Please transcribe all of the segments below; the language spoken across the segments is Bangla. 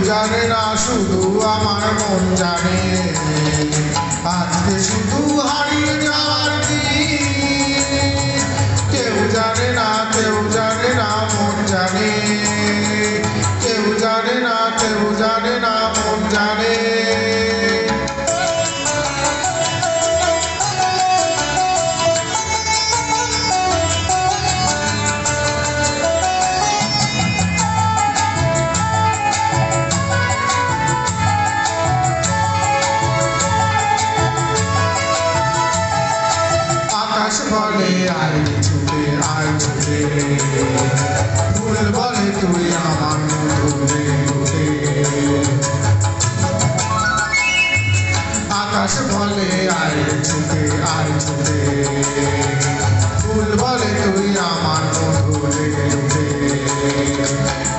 জানে না শুধু আমার মন জানে আজকে শুধু হারিয়ে যাওয়ার দিন কেউ জানে না মন জানে কেউ জানে না মন জানে বলে আয় ছুটে ফুল বলে তুই আমার মধুরে উঠে আকাশ বলে আয় ছুটে ফুল বলে তুই আমার মধুরে উঠে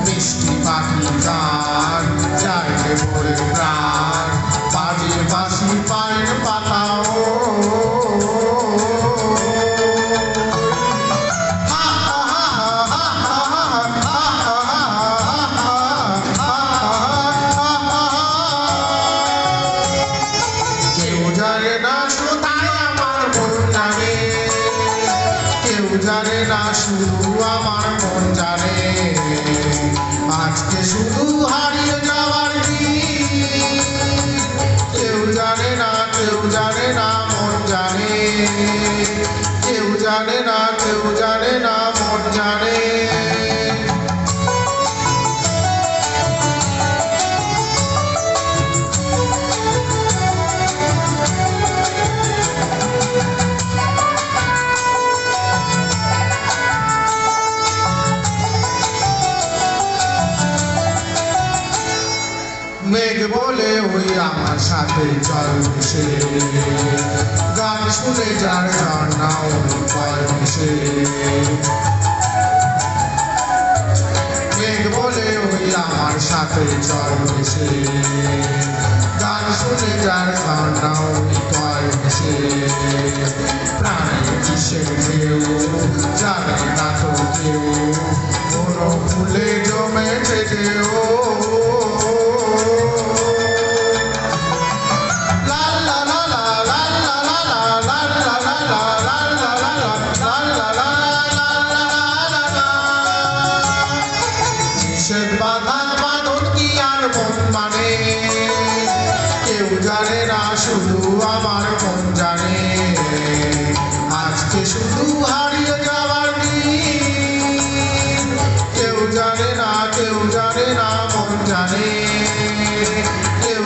মিষ্টি পাখি গান চাইলে ভরে প্রাণ বাজে বাঁশি পায়ের পাতাও জানে না শুধু আমার মন জানে আজকে শুধু হারিয়ে যাওয়ার দিন কেউ জানে না মন জানে কেউ জানে না মন জানে মেঘ বলে ওই আমার সাথে চল মিশে গান শুনে যার ঝর্ণাও পায় মিশে মেঘ বলে ওই আমার সাথে চল মিশে গান শুনে যার ঝর্ণাও পায় মিশে প্রাণে কিসের ঢেউ জানে না তো কেউ কোনো ফুলে জমেছে ঢেউ কেউ জানে না শুধু আমার মন জানে আজকে শুধু হারিয়ে যাওয়ার দিন কেউ জানে না মন জানে কেউ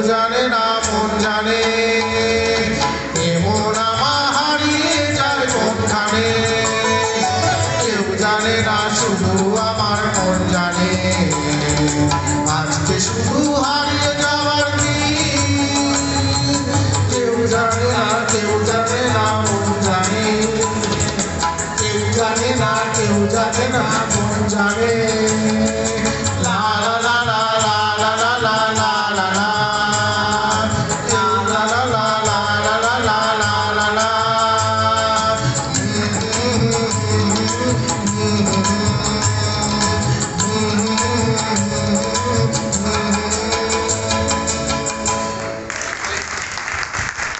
জানে না মন জানে এমন আমার হারিয়ে যায় কোনখানে কেউ জানে না শুধু আমার মন জানে আজকে শুধু হারিয়ে যাওয়ার দিন কেউ জানে না মন জানে কেউ জানে না মন জানে লা লা লা